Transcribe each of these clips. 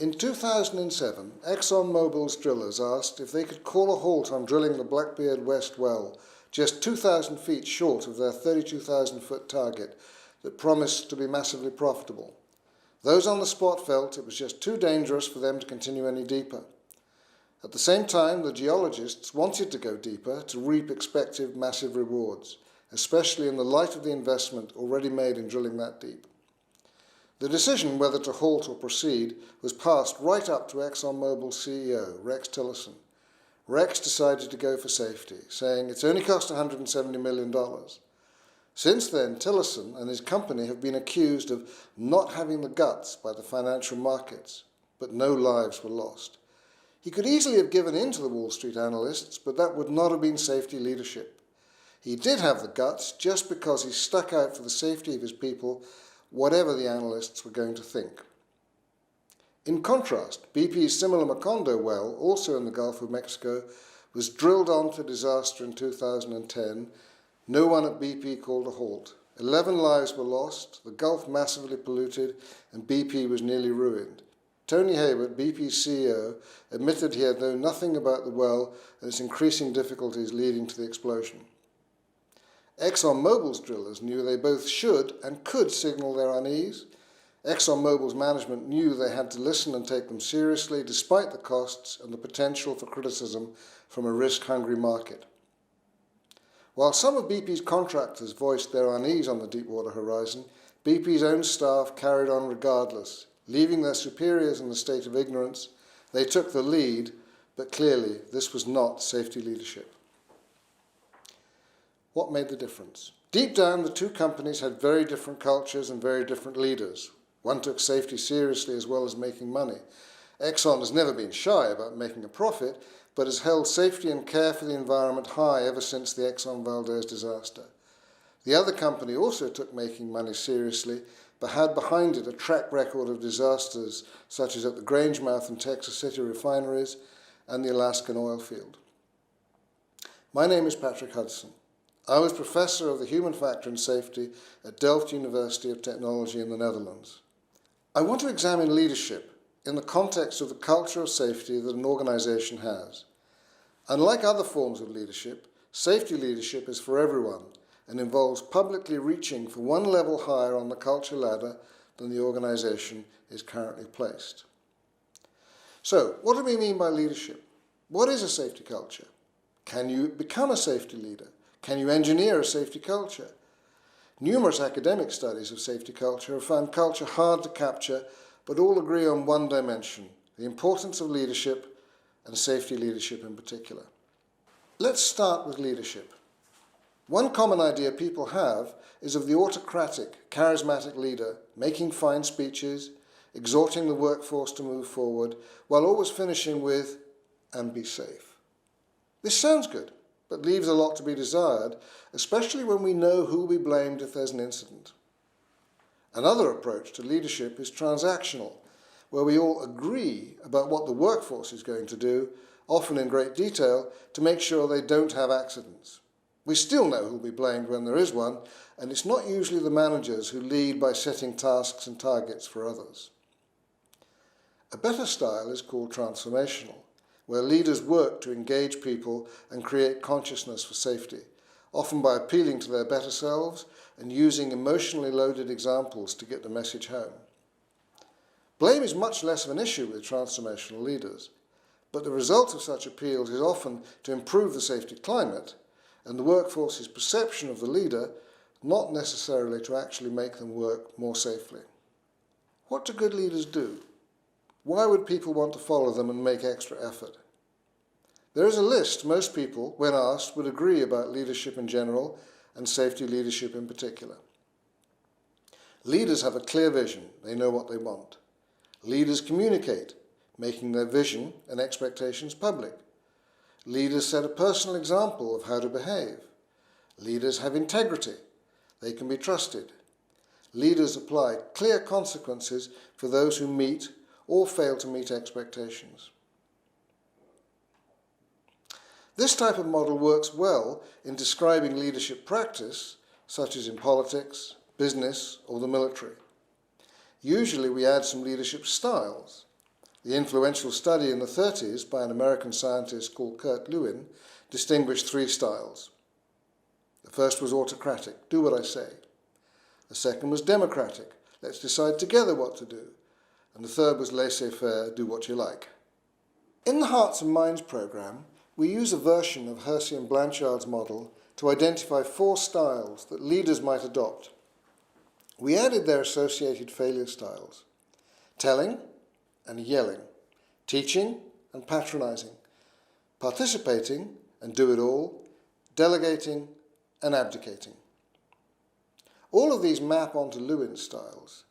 In 2007, ExxonMobil's drillers asked if they could call a halt on drilling the Blackbeard West well, just 2,000 feet short of their 32,000-foot target that promised to be massively profitable. Those on the spot felt it was just too dangerous for them to continue any deeper. At the same time, the geologists wanted to go deeper to reap expected massive rewards, especially in the light of the investment already made in drilling that deep. The decision whether to halt or proceed was passed right up to ExxonMobil's CEO, Rex Tillerson. Rex decided to go for safety, saying it's only cost $170 million. Since then, Tillerson and his company have been accused of not having the guts by the financial markets, but no lives were lost. He could easily have given in to the Wall Street analysts, but that would not have been safety leadership. He did have the guts just because he stuck out for the safety of his people, whatever the analysts were going to think. In contrast, BP's Simila-Macondo well, also in the Gulf of Mexico, was drilled on to disaster in 2010. No one at BP called a halt. 11 lives were lost, the Gulf massively polluted, and BP was nearly ruined. Tony Hayward, BP's CEO, admitted he had known nothing about the well and its increasing difficulties leading to the explosion. ExxonMobil's drillers knew they both should and could signal their unease. ExxonMobil's management knew they had to listen and take them seriously despite the costs and the potential for criticism from a risk-hungry market. While some of BP's contractors voiced their unease on the Deepwater horizon, BP's own staff carried on regardless. Leaving their superiors in a state of ignorance, they took the lead, but clearly this was not safety leadership. What made the difference? Deep down, the two companies had very different cultures and very different leaders. One took safety seriously as well as making money. Exxon has never been shy about making a profit, but has held safety and care for the environment high ever since the Exxon Valdez disaster. The other company also took making money seriously, but had behind it a track record of disasters such as at the Grangemouth and Texas City refineries and the Alaskan oil field. My name is Patrick Hudson. I was Professor of the Human Factor in Safety at Delft University of Technology in the Netherlands. I want to examine leadership in the context of the culture of safety that an organization has. Unlike other forms of leadership, safety leadership is for everyone and involves publicly reaching for one level higher on the culture ladder than the organization is currently placed. So, what do we mean by leadership? What is a safety culture? Can you become a safety leader? Can you engineer a safety culture? Numerous academic studies of safety culture have found culture hard to capture, but all agree on one dimension, the importance of leadership and safety leadership in particular. Let's start with leadership. One common idea people have is of the autocratic, charismatic leader making fine speeches, exhorting the workforce to move forward, while always finishing with, "and be safe." This sounds good, but leaves a lot to be desired, especially when we know who will be blamed if there's an incident. Another approach to leadership is transactional, where we all agree about what the workforce is going to do, often in great detail, to make sure they don't have accidents. We still know who will be blamed when there is one, and it's not usually the managers who lead by setting tasks and targets for others. A better style is called transformational, where leaders work to engage people and create consciousness for safety, often by appealing to their better selves and using emotionally loaded examples to get the message home. Blame is much less of an issue with transformational leaders, but the result of such appeals is often to improve the safety climate and the workforce's perception of the leader, not necessarily to actually make them work more safely. What do good leaders do? Why would people want to follow them and make extra effort? There is a list most people, when asked, would agree about leadership in general and safety leadership in particular. Leaders have a clear vision. They know what they want. Leaders communicate, making their vision and expectations public. Leaders set a personal example of how to behave. Leaders have integrity. They can be trusted. Leaders apply clear consequences for those who meet or fail to meet expectations. This type of model works well in describing leadership practice, such as in politics, business, or the military. Usually we add some leadership styles. The influential study in the 30s by an American scientist called Kurt Lewin distinguished three styles. The first was autocratic, do what I say. The second was democratic, let's decide together what to do. And the third was laissez-faire, do what you like. In the Hearts and Minds programme, we use a version of Hersey and Blanchard's model to identify four styles that leaders might adopt. We added their associated failure styles: telling and yelling, teaching and patronising, participating and do it all, delegating and abdicating. All of these map onto Lewin's styles.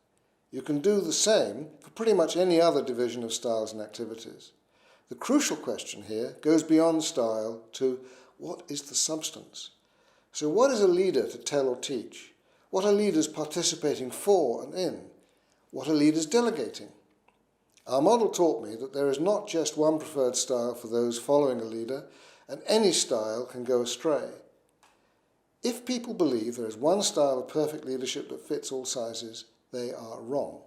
You can do the same for pretty much any other division of styles and activities. The crucial question here goes beyond style to what is the substance? So what is a leader to tell or teach? What are leaders participating for and in? What are leaders delegating? Our model taught me that there is not just one preferred style for those following a leader, and any style can go astray. If people believe there is one style of perfect leadership that fits all sizes, they are wrong.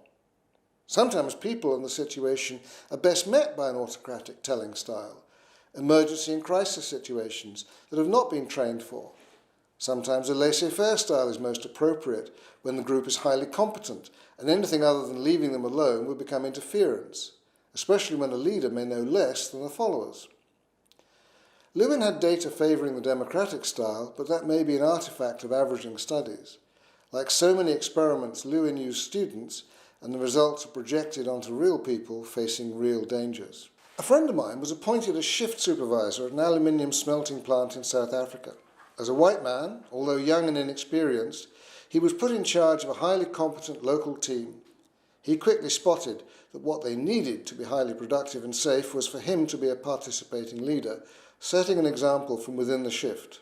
Sometimes people in the situation are best met by an autocratic telling style, emergency and crisis situations that have not been trained for. Sometimes a laissez-faire style is most appropriate when the group is highly competent, and anything other than leaving them alone would become interference, especially when a leader may know less than the followers. Lewin had data favouring the democratic style, but that may be an artefact of averaging studies. Like so many experiments, Lewin used students, and the results are projected onto real people facing real dangers. A friend of mine was appointed as shift supervisor at an aluminium smelting plant in South Africa. As a white man, although young and inexperienced, he was put in charge of a highly competent local team. He quickly spotted that what they needed to be highly productive and safe was for him to be a participating leader, setting an example from within the shift.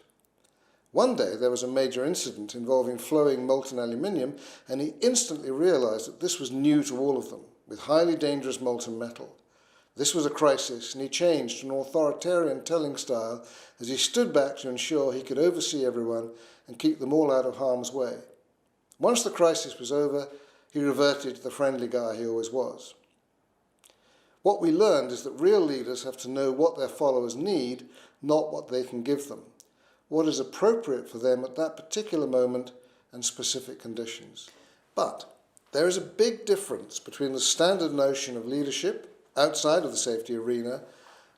One day there was a major incident involving flowing molten aluminium, and he instantly realised that this was new to all of them, with highly dangerous molten metal. This was a crisis, and he changed to an authoritarian telling style as he stood back to ensure he could oversee everyone and keep them all out of harm's way. Once the crisis was over, he reverted to the friendly guy he always was. What we learned is that real leaders have to know what their followers need, not what they can give them, what is appropriate for them at that particular moment and specific conditions. But there is a big difference between the standard notion of leadership outside of the safety arena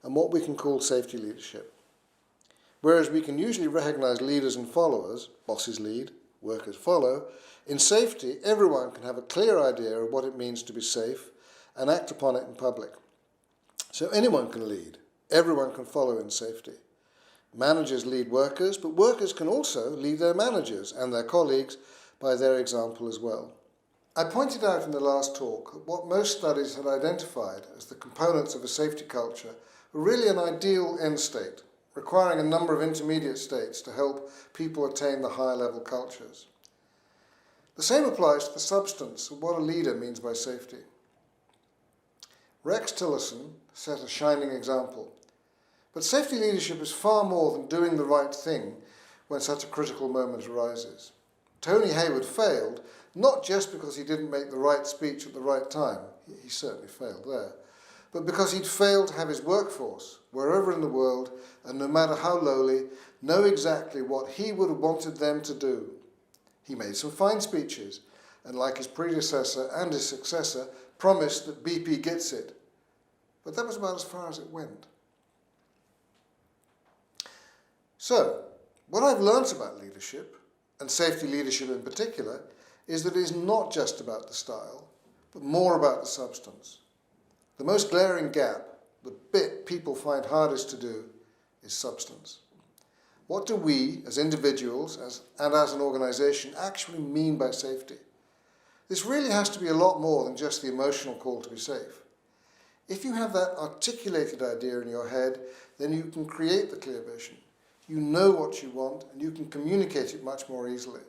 and what we can call safety leadership. Whereas we can usually recognise leaders and followers, bosses lead, workers follow, in safety everyone can have a clear idea of what it means to be safe and act upon it in public. So anyone can lead, everyone can follow in safety. Managers lead workers, but workers can also lead their managers and their colleagues by their example as well. I pointed out in the last talk that what most studies had identified as the components of a safety culture were really an ideal end state, requiring a number of intermediate states to help people attain the higher level cultures. The same applies to the substance of what a leader means by safety. Rex Tillerson set a shining example. But safety leadership is far more than doing the right thing when such a critical moment arises. Tony Hayward failed, not just because he didn't make the right speech at the right time, he certainly failed there, but because he'd failed to have his workforce, wherever in the world, and no matter how lowly, know exactly what he would have wanted them to do. He made some fine speeches, and like his predecessor and his successor, promised that BP gets it. But that was about as far as it went. So, what I've learnt about leadership, and safety leadership in particular, is that it is not just about the style, but more about the substance. The most glaring gap, the bit people find hardest to do, is substance. What do we, as individuals and as an organisation, actually mean by safety? This really has to be a lot more than just the emotional call to be safe. If you have that articulated idea in your head, then you can create the clear vision. You know what you want, and you can communicate it much more easily.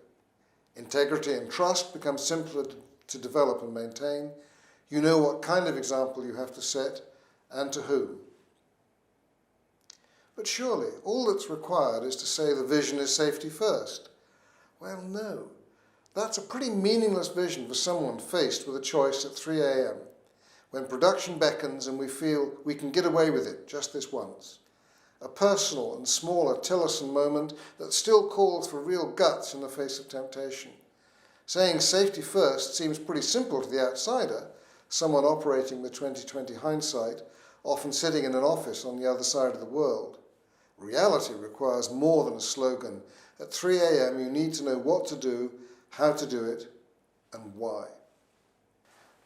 Integrity and trust become simpler to develop and maintain. You know what kind of example you have to set, and to whom. But surely, all that's required is to say the vision is safety first. Well, no. That's a pretty meaningless vision for someone faced with a choice at 3 a.m. when production beckons and we feel we can get away with it just this once. A personal and smaller Tillerson moment that still calls for real guts in the face of temptation. Saying safety first seems pretty simple to the outsider, someone operating with 20/20 hindsight, often sitting in an office on the other side of the world. Reality requires more than a slogan. At 3 a.m. you need to know what to do, how to do it, and why.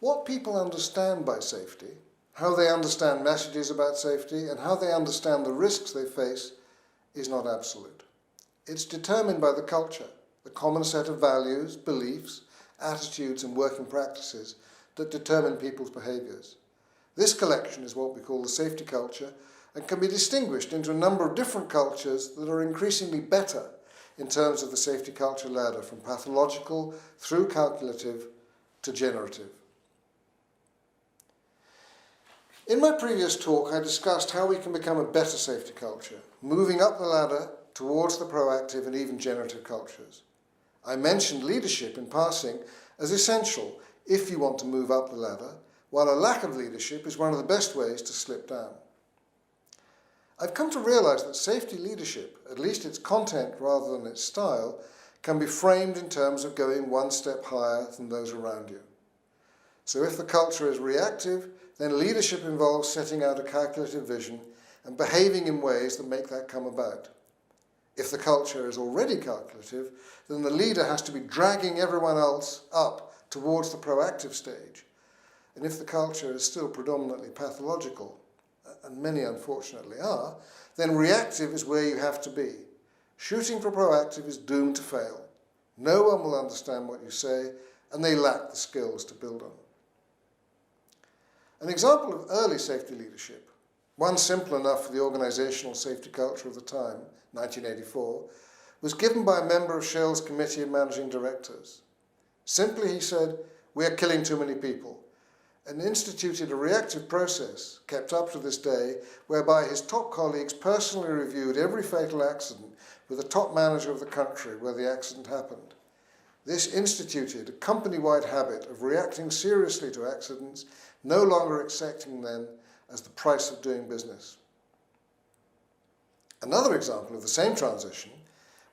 What people understand by safety, how they understand messages about safety, and how they understand the risks they face is not absolute. It's determined by the culture, the common set of values, beliefs, attitudes, and working practices that determine people's behaviours. This collection is what we call the safety culture and can be distinguished into a number of different cultures that are increasingly better in terms of the safety culture ladder, from pathological through calculative to generative. In my previous talk, I discussed how we can become a better safety culture, moving up the ladder towards the proactive and even generative cultures. I mentioned leadership in passing as essential if you want to move up the ladder, while a lack of leadership is one of the best ways to slip down. I've come to realize that safety leadership, at least its content rather than its style, can be framed in terms of going one step higher than those around you. So if the culture is reactive, then leadership involves setting out a calculative vision and behaving in ways that make that come about. If the culture is already calculative, then the leader has to be dragging everyone else up towards the proactive stage. And if the culture is still predominantly pathological, and many unfortunately are, then reactive is where you have to be. Shooting for proactive is doomed to fail. No one will understand what you say, and they lack the skills to build on. An example of early safety leadership, one simple enough for the organisational safety culture of the time, 1984, was given by a member of Shell's Committee of Managing Directors. Simply, he said, "We are killing too many people," and instituted a reactive process, kept up to this day, whereby his top colleagues personally reviewed every fatal accident with the top manager of the country where the accident happened. This instituted a company-wide habit of reacting seriously to accidents, no longer accepting them as the price of doing business. Another example of the same transition,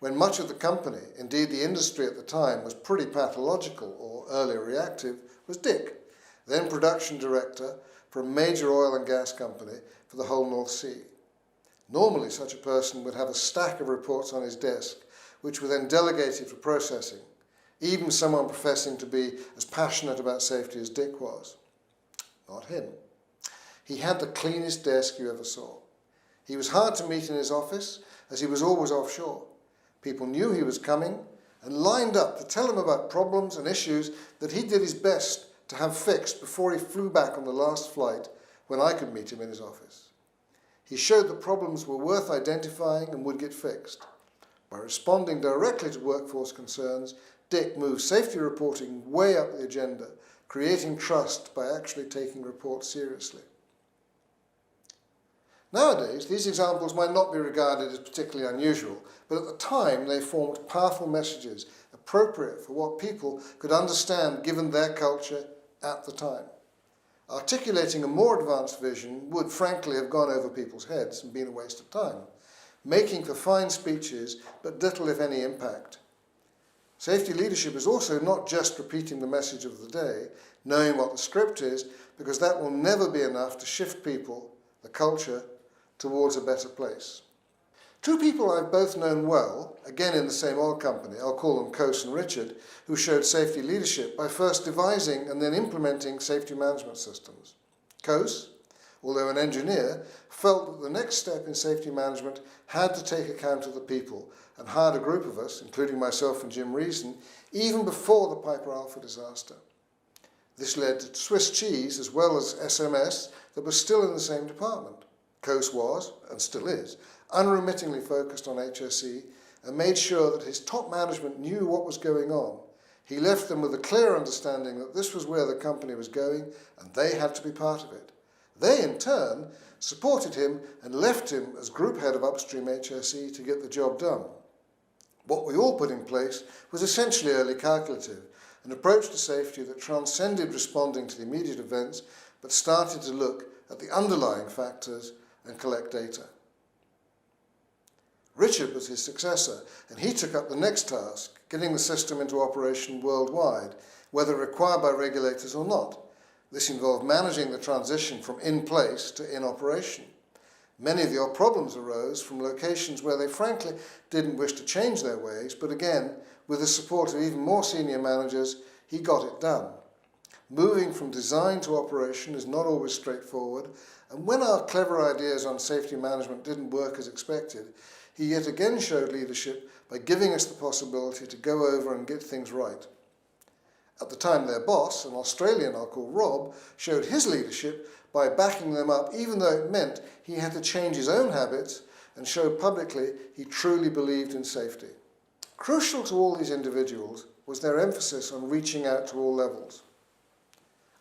when much of the company, indeed the industry at the time, was pretty pathological or early reactive, was Dick, then production director for a major oil and gas company for the whole North Sea. Normally such a person would have a stack of reports on his desk, which were then delegated for processing, even someone professing to be as passionate about safety as Dick was. Not him. He had the cleanest desk you ever saw. He was hard to meet in his office, as he was always offshore. People knew he was coming and lined up to tell him about problems and issues that he did his best to have fixed before he flew back on the last flight, when I could meet him in his office. He showed that problems were worth identifying and would get fixed. By responding directly to workforce concerns, Dick moved safety reporting way up the agenda, creating trust by actually taking reports seriously. Nowadays, these examples might not be regarded as particularly unusual, but at the time they formed powerful messages appropriate for what people could understand given their culture at the time. Articulating a more advanced vision would frankly have gone over people's heads and been a waste of time, making for fine speeches but little if any impact. Safety leadership is also not just repeating the message of the day, knowing what the script is, because that will never be enough to shift people, the culture, towards a better place. Two people I've both known well, again in the same oil company, I'll call them Coase and Richard, who showed safety leadership by first devising and then implementing safety management systems. Coase, although an engineer, felt that the next step in safety management had to take account of the people, and hired a group of us, including myself and Jim Reason, even before the Piper Alpha disaster. This led to Swiss cheese as well as SMS that was still in the same department. Coase was, and still is, unremittingly focused on HSE and made sure that his top management knew what was going on. He left them with a clear understanding that this was where the company was going and they had to be part of it. They, in turn, supported him and left him as group head of upstream HSE to get the job done. What we all put in place was essentially early calculative, an approach to safety that transcended responding to the immediate events, but started to look at the underlying factors and collect data. Richard was his successor, and he took up the next task, getting the system into operation worldwide, whether required by regulators or not. This involved managing the transition from in place to in operation. Many of the problems arose from locations where they frankly didn't wish to change their ways, but again, with the support of even more senior managers, he got it done. Moving from design to operation is not always straightforward, and when our clever ideas on safety management didn't work as expected, he yet again showed leadership by giving us the possibility to go over and get things right. At the time, their boss, an Australian I'll call Rob, showed his leadership by backing them up, even though it meant he had to change his own habits and show publicly he truly believed in safety. Crucial to all these individuals was their emphasis on reaching out to all levels.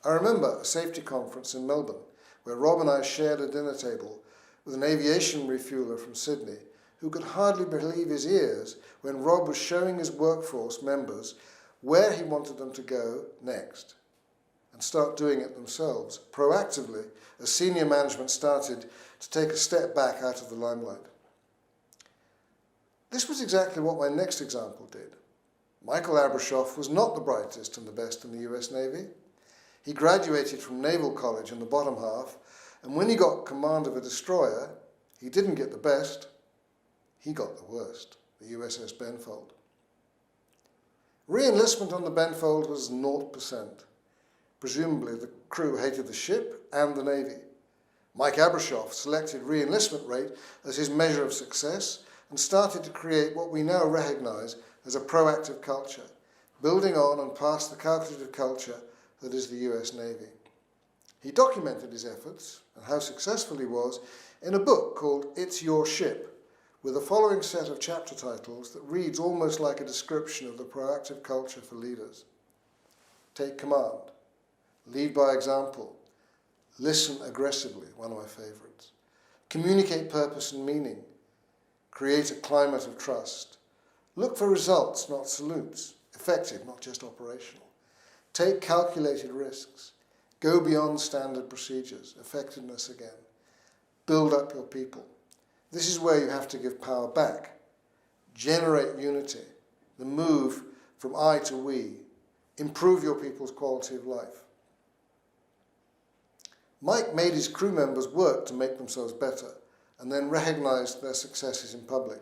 I remember a safety conference in Melbourne where Rob and I shared a dinner table with an aviation refueler from Sydney who could hardly believe his ears when Rob was showing his workforce members where he wanted them to go next and start doing it themselves, proactively, as senior management started to take a step back out of the limelight. This was exactly what my next example did. Michael Abrashoff was not the brightest and the best in the US Navy. He graduated from Naval College in the bottom half, and when he got command of a destroyer, he didn't get the best, he got the worst, the USS Benfold. Re-enlistment on the Benfold was 0%. Presumably the crew hated the ship and the Navy. Mike Abrashoff selected re-enlistment rate as his measure of success and started to create what we now recognise as a proactive culture, building on and past the calculative culture that is the US Navy. He documented his efforts and how successful he was in a book called It's Your Ship, with the following set of chapter titles that reads almost like a description of the proactive culture for leaders. Take command, lead by example, listen aggressively, one of my favourites, communicate purpose and meaning, create a climate of trust, look for results, not salutes, effective, not just operational, take calculated risks, go beyond standard procedures, effectiveness again, build up your people. This is where you have to give power back, generate unity, the move from I to we, improve your people's quality of life. Mike made his crew members work to make themselves better and then recognised their successes in public.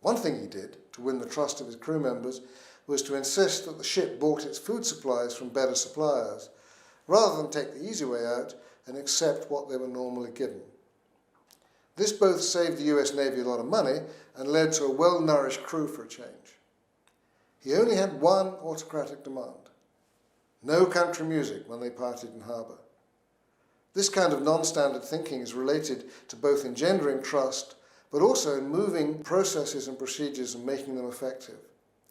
One thing he did to win the trust of his crew members was to insist that the ship bought its food supplies from better suppliers, rather than take the easy way out and accept what they were normally given. This both saved the US Navy a lot of money and led to a well-nourished crew for a change. He only had one autocratic demand: no country music when they partied in harbour. This kind of non-standard thinking is related to both engendering trust, but also in moving processes and procedures and making them effective,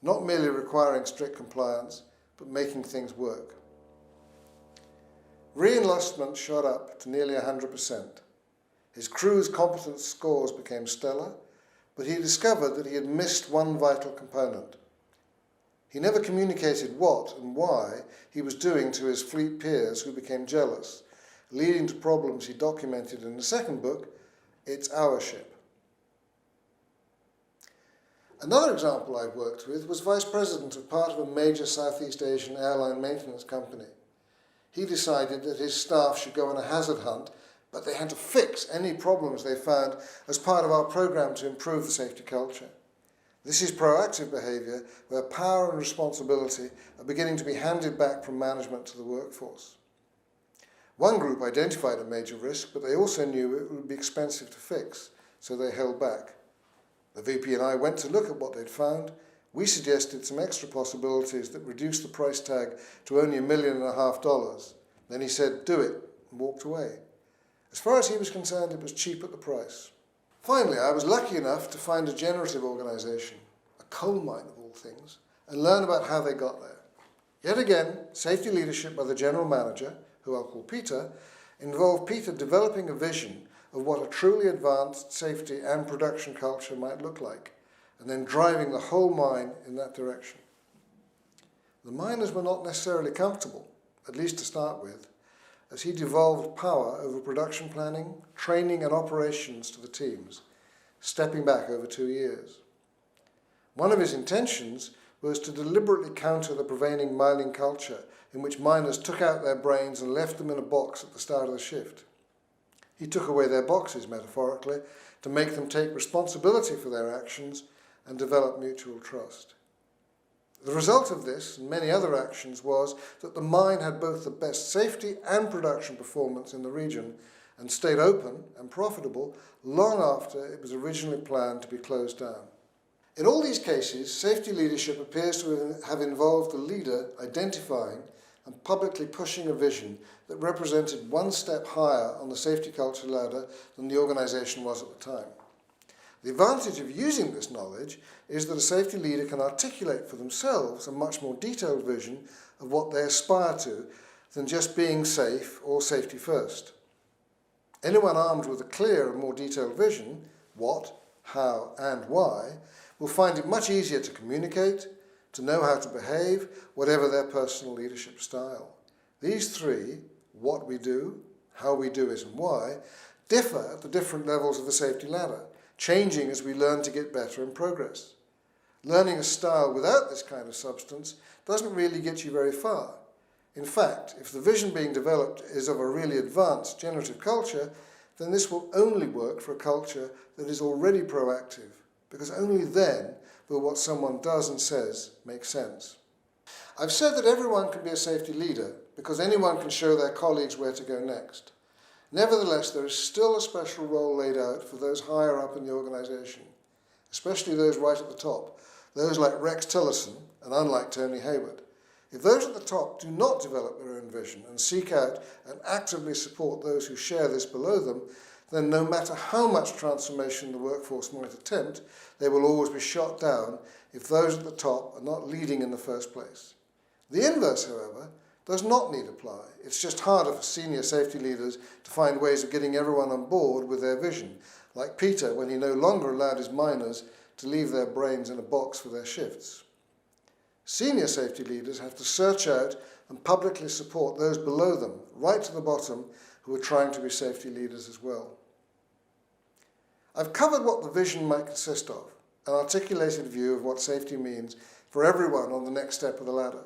not merely requiring strict compliance, but making things work. Re-enlistment shot up to nearly 100%. His crew's competence scores became stellar, but he discovered that he had missed one vital component. He never communicated what and why he was doing to his fleet peers, who became jealous, leading to problems he documented in the second book, It's Our Ship. Another example I've worked with was vice president of part of a major Southeast Asian airline maintenance company. He decided that his staff should go on a hazard hunt, but they had to fix any problems they found as part of our program to improve the safety culture. This is proactive behaviour where power and responsibility are beginning to be handed back from management to the workforce. One group identified a major risk, but they also knew it would be expensive to fix, so they held back. The VP and I went to look at what they'd found. We suggested some extra possibilities that reduced the price tag to only $1.5 million. Then he said, "Do it," and walked away. As far as he was concerned, it was cheap at the price. Finally, I was lucky enough to find a generative organisation, a coal mine of all things, and learn about how they got there. Yet again, safety leadership by the general manager, who I'll call Peter, involved Peter developing a vision of what a truly advanced safety and production culture might look like, and then driving the whole mine in that direction. The miners were not necessarily comfortable, at least to start with, as he devolved power over production planning, training and operations to the teams, stepping back over 2 years. One of his intentions was to deliberately counter the prevailing mining culture in which miners took out their brains and left them in a box at the start of the shift. He took away their boxes, metaphorically, to make them take responsibility for their actions and develop mutual trust. The result of this and many other actions was that the mine had both the best safety and production performance in the region and stayed open and profitable long after it was originally planned to be closed down. In all these cases, safety leadership appears to have involved the leader identifying and publicly pushing a vision that represented one step higher on the safety culture ladder than the organisation was at the time. The advantage of using this knowledge is that a safety leader can articulate for themselves a much more detailed vision of what they aspire to than just being safe or safety first. Anyone armed with a clear and more detailed vision, what, how and why, will find it much easier to communicate, to know how to behave, whatever their personal leadership style. These three, what we do, how we do it and why, differ at the different levels of the safety ladder, changing as we learn to get better and progress. Learning a style without this kind of substance doesn't really get you very far. In fact, if the vision being developed is of a really advanced generative culture, then this will only work for a culture that is already proactive, because only then will what someone does and says make sense. I've said that everyone can be a safety leader because anyone can show their colleagues where to go next. Nevertheless, there is still a special role laid out for those higher up in the organisation, especially those right at the top, those like Rex Tillerson and unlike Tony Hayward. If those at the top do not develop their own vision and seek out and actively support those who share this below them, then no matter how much transformation the workforce might attempt, they will always be shot down if those at the top are not leading in the first place. The inverse, however, does not need apply. It's just harder for senior safety leaders to find ways of getting everyone on board with their vision, like Peter when he no longer allowed his miners to leave their brains in a box for their shifts. Senior safety leaders have to search out and publicly support those below them, right to the bottom, who are trying to be safety leaders as well. I've covered what the vision might consist of, an articulated view of what safety means for everyone on the next step of the ladder.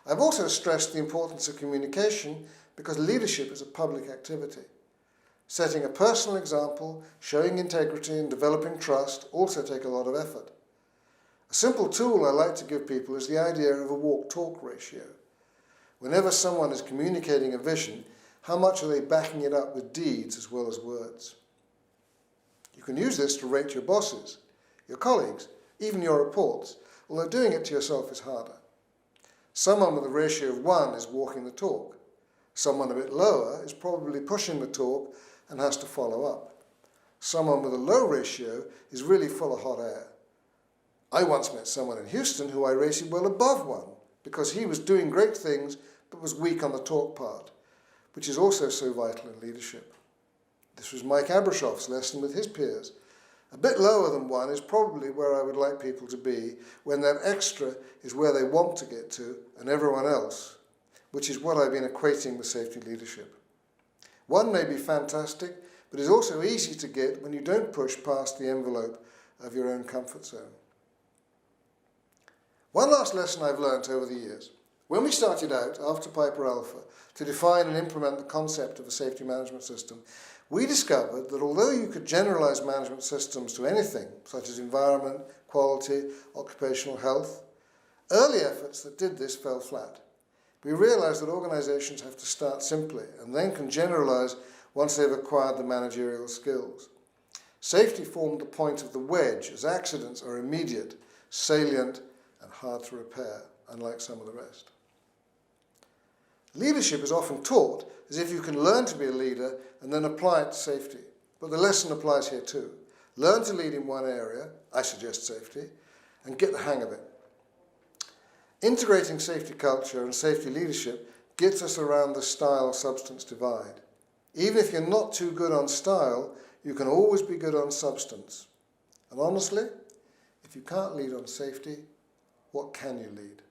I've also stressed the importance of communication because leadership is a public activity. Setting a personal example, showing integrity and developing trust also take a lot of effort. A simple tool I like to give people is the idea of a walk-talk ratio. Whenever someone is communicating a vision, how much are they backing it up with deeds as well as words? You can use this to rate your bosses, your colleagues, even your reports, although doing it to yourself is harder. Someone with a ratio of 1 is walking the talk. Someone a bit lower is probably pushing the talk and has to follow up. Someone with a low ratio is really full of hot air. I once met someone in Houston who I rated well above 1 because he was doing great things but was weak on the talk part, which is also so vital in leadership. This was Mike Abrashoff's lesson with his peers. A bit lower than 1 is probably where I would like people to be when that extra is where they want to get to and everyone else, which is what I've been equating with safety leadership. 1 may be fantastic, but is also easy to get when you don't push past the envelope of your own comfort zone. One last lesson I've learnt over the years. When we started out, after Piper Alpha, to define and implement the concept of a safety management system, we discovered that although you could generalize management systems to anything, such as environment, quality, occupational health, early efforts that did this fell flat. We realized that organizations have to start simply and then can generalize once they've acquired the managerial skills. Safety formed the point of the wedge, as accidents are immediate, salient, and hard to repair, unlike some of the rest. Leadership is often taught as if you can learn to be a leader and then apply it to safety. But the lesson applies here too. Learn to lead in one area, I suggest safety, and get the hang of it. Integrating safety culture and safety leadership gets us around the style-substance divide. Even if you're not too good on style, you can always be good on substance. And honestly, if you can't lead on safety, what can you lead?